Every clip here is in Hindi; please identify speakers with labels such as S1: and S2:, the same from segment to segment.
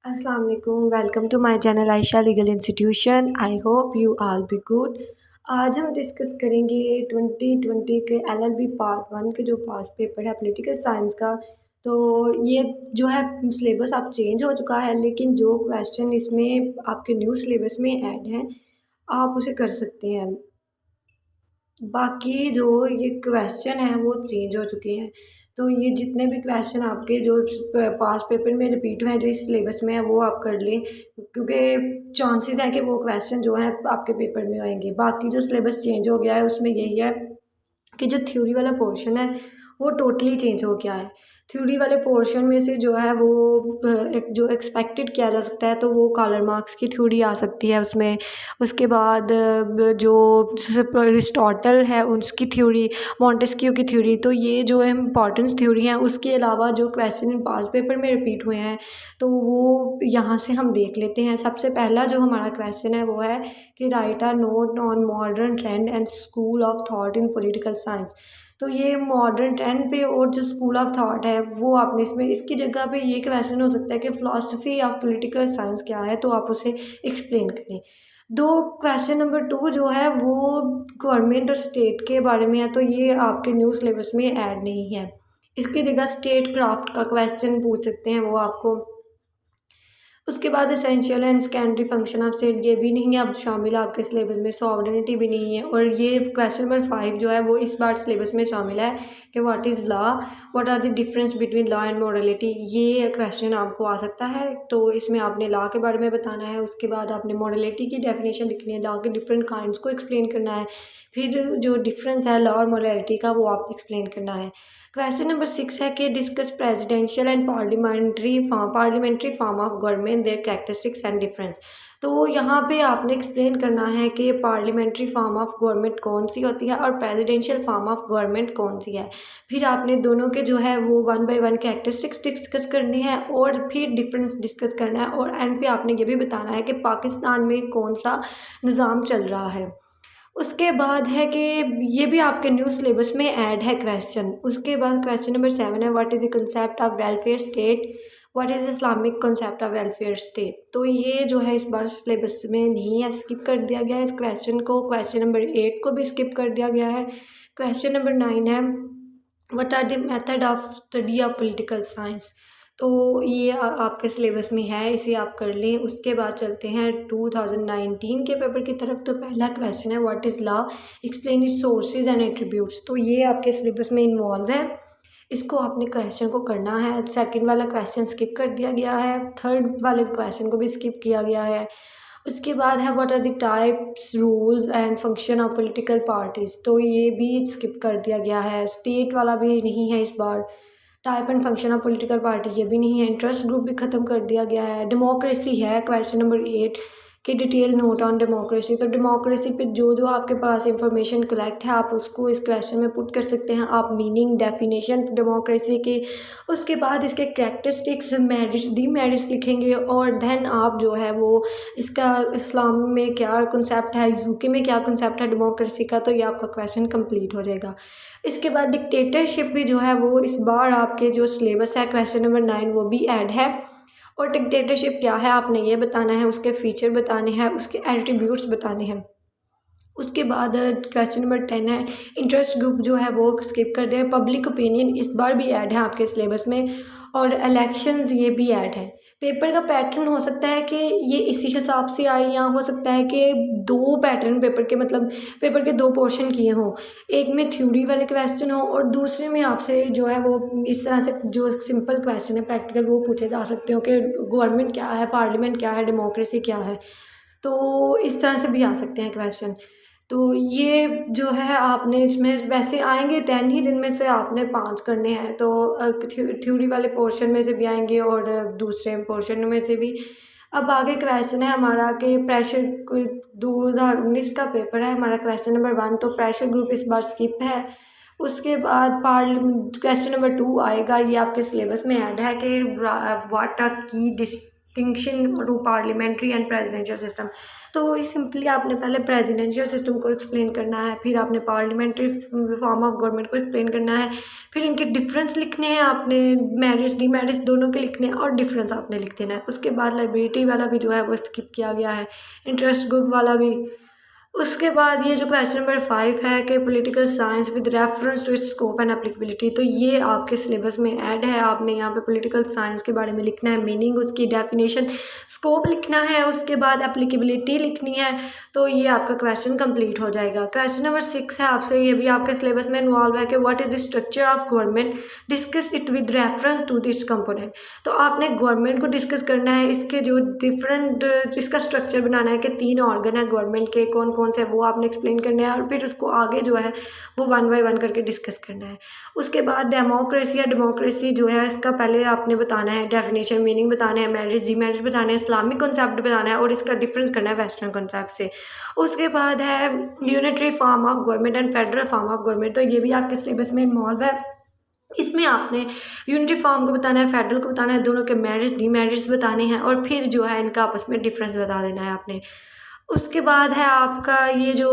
S1: Assalamu alaikum, welcome to my channel Ayesha legal institution. I hope you all be good. आज हम डिस्कस करेंगे 2020 के एलएलबी पार्ट वन के जो पास पेपर है पॉलिटिकल साइंस का। तो ये जो है सिलेबस अब चेंज हो चुका है, लेकिन जो क्वेश्चन इसमें आपके न्यू सिलेबस में ऐड हैं आप उसे कर सकते हैं। बाकी जो ये क्वेश्चन हैं वो चेंज हो चुके हैं। तो ये जितने भी क्वेश्चन आपके जो पास पेपर में रिपीट हुए हैं जो इस सिलेबस में है वो आप कर लें, क्योंकि चांसेस हैं कि वो क्वेश्चन जो हैं आपके पेपर में आएंगे। बाकी जो सिलेबस चेंज हो गया है उसमें यही है कि जो थ्योरी वाला पोर्शन है वो टोटली चेंज हो गया है। थ्योरी वाले पोर्शन में से जो है वो एक जो एक्सपेक्टेड किया जा सकता है तो वो कार्ल मार्क्स की थ्योरी आ सकती है उसमें। उसके बाद जो अरिस्टोटल है उसकी थ्योरी, मॉन्टेस्क्यू की थ्योरी, तो ये जो इम्पॉर्टेंस थ्योरी हैं उसके अलावा जो क्वेश्चन इन पास पेपर में रिपीट हुए हैं तो वो यहाँ से हम देख लेते हैं। सबसे पहला जो हमारा क्वेश्चन है वो है कि right a note on modern trend and school of thought in political science. तो ये मॉडर्न ट्रेंड पे और जो स्कूल ऑफ थॉट है वो आपने इसमें इसकी जगह पे ये क्वेश्चन हो सकता है कि फ़िलासफ़ी ऑफ पॉलिटिकल साइंस क्या है, तो आप उसे एक्सप्लेन करें। दो क्वेश्चन नंबर टू जो है वो गवर्नमेंट और स्टेट के बारे में है, तो ये आपके न्यू सिलेबस में ऐड नहीं है। इसकी जगह स्टेट क्राफ्ट का क्वेश्चन पूछ सकते हैं वो आपको। उसके बाद essential and secondary function of state ये भी नहीं है अब शामिल है आपके सिलेबस में। सॉवरेनिटी भी नहीं है। और ये क्वेश्चन नंबर 5 जो है वो इस बार सिलेबस में शामिल है कि what is law, what are the difference between law and morality. ये क्वेश्चन आपको आ सकता है, तो इसमें आपने लॉ के बारे में बताना है। उसके बाद आपने मोरलिटी की डेफिनेशन लिखनी है, लॉ के डिफरेंट काइंड्स को एक्सप्लेन करना है। फिर जो डिफरेंस है लॉ और मोरलिटी का वो आप एक्सप्लेन करना है। क्वेश्चन नंबर 6 है कि discuss presidential and parliamentary form of government, there characteristics and difference. तो यहाँ पे आपने एक्सप्लेन करना है कि पार्लियामेंट्री फॉर्म ऑफ गवर्नमेंट कौन सी होती है और प्रेसिडेंशियल फॉर्म ऑफ गवर्नमेंट कौन सी है। फिर आपने दोनों के जो है वो 1 बाय 1 कैरेक्टरिस्टिक्स डिस्कस करनी है और फिर डिफरेंस डिस्कस करना है। और एंड पे आपने ये भी बताना है कि पाकिस्तान में कौन सा निज़ाम चल रहा है। उसके बाद है कि ये भी आपके न्यू सिलेबस में ऐड है क्वेश्चन। उसके बाद क्वेश्चन नंबर 7 है what is the concept of welfare state, what is Islamic concept of welfare state. तो ये जो है इस बार सिलेबस में नहीं है, स्किप कर दिया गया है इस क्वेश्चन को। क्वेश्चन नंबर 8 को भी स्किप कर दिया गया है। क्वेश्चन नंबर 9 है what are the method of study of political science. तो ये आपके सिलेबस में है, इसे आप कर लें। उसके बाद चलते हैं 2019 के पेपर की तरफ। तो पहला क्वेश्चन है what is law, explain it's sources and attributes. तो ये आपके सिलेबस में इन्वॉल्व है, इसको आपने क्वेश्चन को करना है। सेकंड वाला क्वेश्चन स्किप कर दिया गया है, थर्ड वाले क्वेश्चन को भी स्किप किया गया है। उसके बाद है what are the types, rules and function of political parties. तो ये भी स्किप कर दिया गया है। स्टेट वाला भी नहीं है इस बार। Type and function of political party ये भी नहीं है। इंटरेस्ट ग्रुप भी ख़त्म कर दिया गया है। डेमोक्रेसी है क्वेश्चन नंबर 8 कि डिटेल नोट ऑन डेमोक्रेसी। तो डेमोक्रेसी पे जो जो आपके पास इंफॉर्मेशन कलेक्ट है आप उसको इस क्वेश्चन में पुट कर सकते हैं। आप मीनिंग, डेफिनेशन डेमोक्रेसी के, उसके बाद इसके कैरेक्टरिस्टिक्स, मेरिट्स, डीमेरिट्स लिखेंगे और देन आप जो है वो इसका इस्लाम में क्या कंसेप्ट है, यूके में क्या कंसेप्ट है डेमोक्रेसी का, तो ये आपका क्वेश्चन कंप्लीट हो जाएगा। इसके बाद डिक्टेटरशिप भी जो है वो इस बार आपके जो सिलेबस है क्वेश्चन नंबर 9 वो भी ऐड है। और डिक्टेटरशिप क्या है आपने ये बताना है, उसके फीचर बताने हैं, उसके एट्रीब्यूट्स बताने हैं। उसके बाद क्वेश्चन नंबर 10 है इंटरेस्ट ग्रुप जो है वो स्किप कर दे। पब्लिक ओपिनियन इस बार भी ऐड है आपके सिलेबस में और इलेक्शंस ये भी ऐड है। पेपर का पैटर्न हो सकता है कि ये इसी हिसाब से आए या हो सकता है कि दो पैटर्न पेपर के, मतलब पेपर के दो पोर्शन किए हों, एक में थ्योरी वाले क्वेश्चन हो और दूसरे में आपसे जो है वो इस तरह से जो सिंपल क्वेश्चन है प्रैक्टिकल वो पूछे जा सकते हो कि गवर्नमेंट क्या है, पार्लियामेंट क्या है, डेमोक्रेसी क्या है। तो इस तरह से भी आ सकते हैं क्वेश्चन। तो ये जो है आपने इसमें वैसे आएंगे 10 ही दिन में से आपने 5 करने हैं। तो थ्योरी वाले पोर्शन में से भी आएंगे और दूसरे पोर्शन में से भी। अब आगे क्वेश्चन है हमारा कि प्रेशर 2019 का पेपर है हमारा क्वेश्चन नंबर 1। तो प्रेशर ग्रुप इस बार स्किप है। उसके बाद क्वेश्चन नंबर 2 आएगा, ये आपके सिलेबस में ऐड है कि what are key distinction to parliamentary and presidential system. तो वही सिंपली आपने पहले प्रेसिडेंशियल सिस्टम को एक्सप्लेन करना है, फिर आपने पार्लियामेंट्री फॉर्म ऑफ गवर्नमेंट को एक्सप्लेन करना है, फिर इनके डिफरेंस लिखने हैं आपने, मेरिट्स डिमेरिट्स दोनों के लिखने हैं और डिफरेंस आपने लिख देना है। उसके बाद लाइबिलिटी वाला भी जो है वो स्किप किया गया है, इंटरेस्ट ग्रुप वाला भी। उसके बाद ये जो क्वेश्चन नंबर 5 है कि political science with reference to its scope and applicability, तो ये आपके सिलेबस में ऐड है। आपने यहाँ पे पॉलिटिकल साइंस के बारे में लिखना है, मीनिंग, उसकी डेफिनेशन, स्कोप लिखना है, उसके बाद एप्लीकेबिलिटी लिखनी है। तो ये आपका क्वेश्चन कंप्लीट हो जाएगा। क्वेश्चन नंबर 6 है आपसे, ये भी आपके सिलेबस में इन्वॉल्व है कि what is the structure of government, discuss it with reference to this component. तो आपने गवर्नमेंट को डिस्कस करना है, इसके जो डिफरेंट इसका स्ट्रक्चर बनाना है कि 3 ऑर्गन है गवर्नमेंट के, कौन कौन से वो आपने एक्सप्लेन करना है, और फिर उसको आगे जो है वो 1 बाय 1 करके डिस्कस करना है। उसके बाद डेमोक्रेसी या डेमोक्रेसी जो है इसका पहले आपने बताना है, डेफिनेशन, मीनिंग बताना है, मैरिज डिमेरिज बताना है, इस्लामिक कॉन्सेप्ट बताना है और इसका डिफरेंस करना है वेस्टर्न कॉन्सेप्ट से। उसके बाद है unitary form of government and federal form of government, तो ये भी आपके सिलेबस में इन्वॉल्व है। इसमें आपने यूनिटी फॉर्म को बताना है, फेडरल को बताना है, दोनों के मेरिट्स डिमेरिट्स बताने हैं और फिर जो है इनका आपस में डिफरेंस बता देना है आपने। उसके बाद है आपका ये जो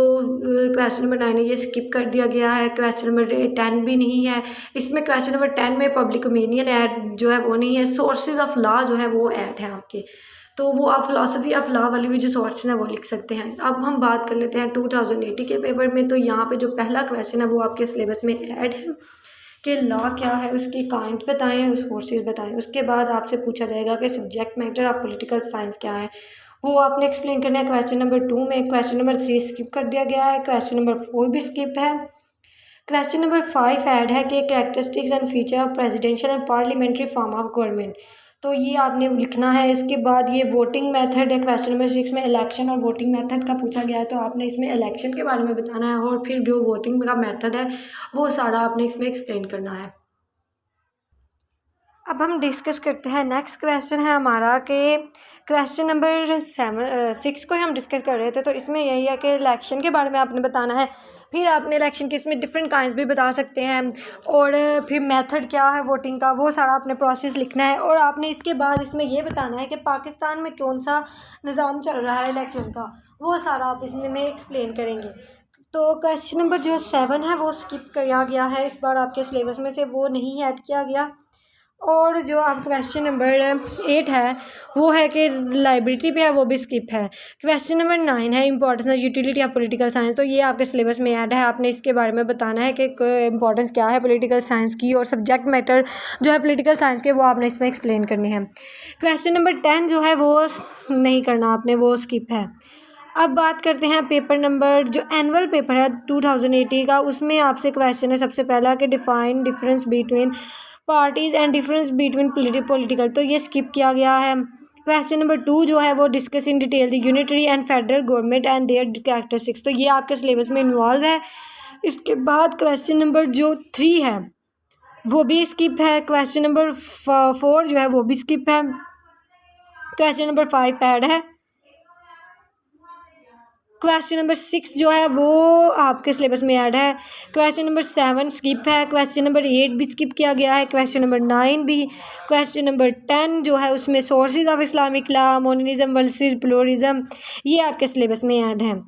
S1: क्वेश्चन नंबर 9 है ये स्किप कर दिया गया है। क्वेश्चन नंबर 10 भी नहीं है इसमें। क्वेश्चन नंबर 10 में पब्लिक ओपिनियन ऐड जो है वो नहीं है। सोर्सेज ऑफ लॉ जो है वो ऐड है आपके, तो वो आप फिलोसफी ऑफ लॉ वाली भी जो सोर्सेज हैं वो लिख सकते हैं। अब हम बात कर लेते हैं 2080 के पेपर में। तो यहाँ पे जो पहला क्वेश्चन है वो आपके सिलेबस में ऐड है कि लॉ क्या है, उसकी काइंड बताएं, उस सोर्सेज बताएं। उसके बाद आपसे पूछा जाएगा कि subject matter of political science क्या है, वो आपने एक्सप्लेन करना है क्वेश्चन नंबर 2 में। क्वेश्चन नंबर 3 स्किप कर दिया गया है, क्वेश्चन नंबर 4 भी स्किप है। क्वेश्चन नंबर 5 ऐड है कि characteristics and feature of presidential and parliamentary form of government, तो ये आपने लिखना है। इसके बाद ये वोटिंग मेथड है, क्वेश्चन नंबर 6 में इलेक्शन और वोटिंग मेथड का पूछा गया है, तो आपने इसमें इलेक्शन के बारे में बताना है और फिर जो वोटिंग का मेथड है वो सारा आपने इसमें एक्सप्लेन करना है। अब हम डिस्कस करते हैं, नेक्स्ट क्वेश्चन है हमारा कि क्वेश्चन नंबर 6 को हम डिस्कस कर रहे थे, तो इसमें यही है कि इलेक्शन के बारे में आपने बताना है। फिर आपने इलेक्शन के इसमें डिफरेंट काइंड्स भी बता सकते हैं और फिर मेथड क्या है वोटिंग का, वो सारा आपने प्रोसेस लिखना है। और आपने इसके बाद इसमें ये बताना है कि पाकिस्तान में कौन सा निज़ाम चल रहा है इलेक्शन का, वो सारा आप इसमें एक्सप्लेन करेंगे। तो क्वेश्चन नंबर जो 7 है वो स्किप किया गया है इस बार आपके सिलेबस में से, वो नहीं ऐड किया गया। और जो आप क्वेश्चन नंबर 8 है वो है कि लाइब्रेरी पे है, वो भी स्किप है। क्वेश्चन नंबर 9 है importance and utility of political science, तो ये आपके सिलेबस में ऐड है। आपने इसके बारे में बताना है कि इंपॉर्टेंस क्या है पॉलिटिकल साइंस की और सब्जेक्ट मैटर जो है पॉलिटिकल साइंस के वो आपने इसमें एक्सप्लेन करने हैं। क्वेश्चन नंबर 10 जो है वो नहीं करना आपने, वो स्किप है। अब बात करते हैं पेपर नंबर जो एनुअल पेपर है 2080 का, उसमें आपसे क्वेश्चन है सबसे पहला कि define difference between parties and difference between political, तो ये स्किप किया गया है। क्वेश्चन नंबर 2 जो है वो discuss in detail the unitary and federal government and there characteristics, तो ये आपके सिलेबस में इन्वॉल्व है। इसके बाद क्वेश्चन नंबर जो 3 है वो भी स्किप है। क्वेश्चन नंबर 4 जो है वो भी स्किप है। क्वेश्चन नंबर 5 ऐड है। क्वेश्चन नंबर 6 जो है वो आपके सिलेबस में ऐड है। क्वेश्चन नंबर 7 स्किप है। क्वेश्चन नंबर 8 भी स्किप किया गया है। क्वेश्चन नंबर 9 भी। क्वेश्चन नंबर 10 जो है उसमें sources of Islamic law, monism versus pluralism, ये आपके सिलेबस में ऐड है।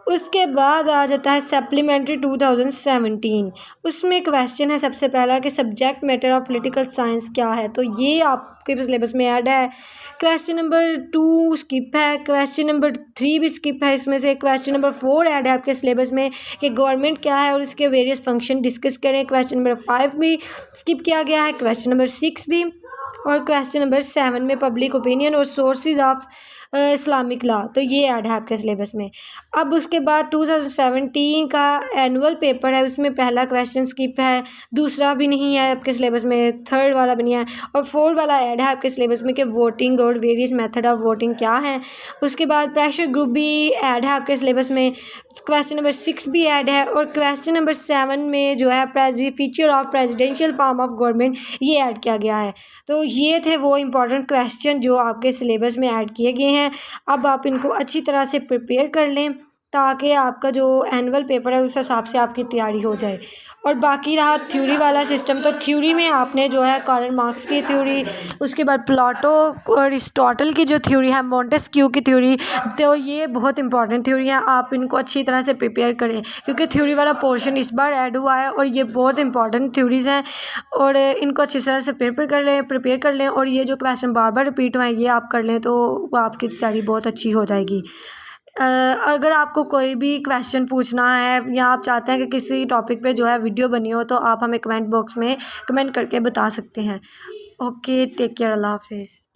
S1: उसके बाद आ जाता है सप्लीमेंट्री 2017, उसमें क्वेश्चन है सबसे पहला कि subject matter of political science क्या है, तो ये आपके सिलेबस में ऐड है। क्वेश्चन नंबर 2 स्किप है। क्वेश्चन नंबर 3 भी स्किप है इसमें से। क्वेश्चन नंबर 4 ऐड है आपके सिलेबस में कि गवर्नमेंट क्या है और इसके वेरियस फंक्शन डिस्कस करें। क्वेश्चन नंबर 5 भी स्किप किया गया है। क्वेश्चन नंबर 6 भी। और क्वेश्चन नंबर 7 में पब्लिक ओपिनियन और सोर्सेज ऑफ इस्लामिक लॉ, तो ये ऐड है आपके सिलेबस में। अब उसके बाद 2017 का एनुअल पेपर है, उसमें पहला क्वेश्चन स्किप है, दूसरा भी नहीं है आपके सिलेबस में, थर्ड वाला भी नहीं है और फोर्थ वाला ऐड है आपके सिलेबस में कि वोटिंग और वेरियस मेथड ऑफ वोटिंग क्या है। उसके बाद प्रेशर ग्रुप भी ऐड है आपके सिलेबस में। क्वेश्चन नंबर 6 भी ऐड है और क्वेश्चन नंबर 7 में जो है feature of presidential form of government, ये ऐड किया गया है। तो ये थे वो इंपॉर्टेंट क्वेश्चन जो आपके सिलेबस में ऐड किए गए हैं। अब आप इनको अच्छी तरह से प्रिपेयर कर लें ताकि आपका जो एनुअल पेपर है उस हिसाब से आपकी तैयारी हो जाए। और बाकी रहा थ्योरी वाला सिस्टम, तो थ्योरी में आपने जो है कार्ल मार्क्स की थ्योरी, उसके बाद प्लेटो और अरिस्टोटल की जो थ्योरी है, मोंटेस्क्यू की थ्योरी, तो ये बहुत इंपॉर्टेंट थ्योरी है। आप इनको अच्छी तरह से प्रिपेयर करें क्योंकि थ्योरी वाला पोर्शन इस बार ऐड हुआ है और ये बहुत इंपॉर्टेंट थ्योरीज़ हैं और इनको अच्छी तरह से प्रिपेयर कर लें और ये जो क्वेश्चन बार बार रिपीट हुए हैं ये आप कर लें तो आपकी तैयारी बहुत अच्छी हो जाएगी। अगर आपको कोई भी क्वेश्चन पूछना है या आप चाहते हैं कि किसी टॉपिक पे जो है वीडियो बनी हो तो आप हमें कमेंट बॉक्स में कमेंट करके बता सकते हैं। ओके, टेक केयर, अल्लाह हाफिज़।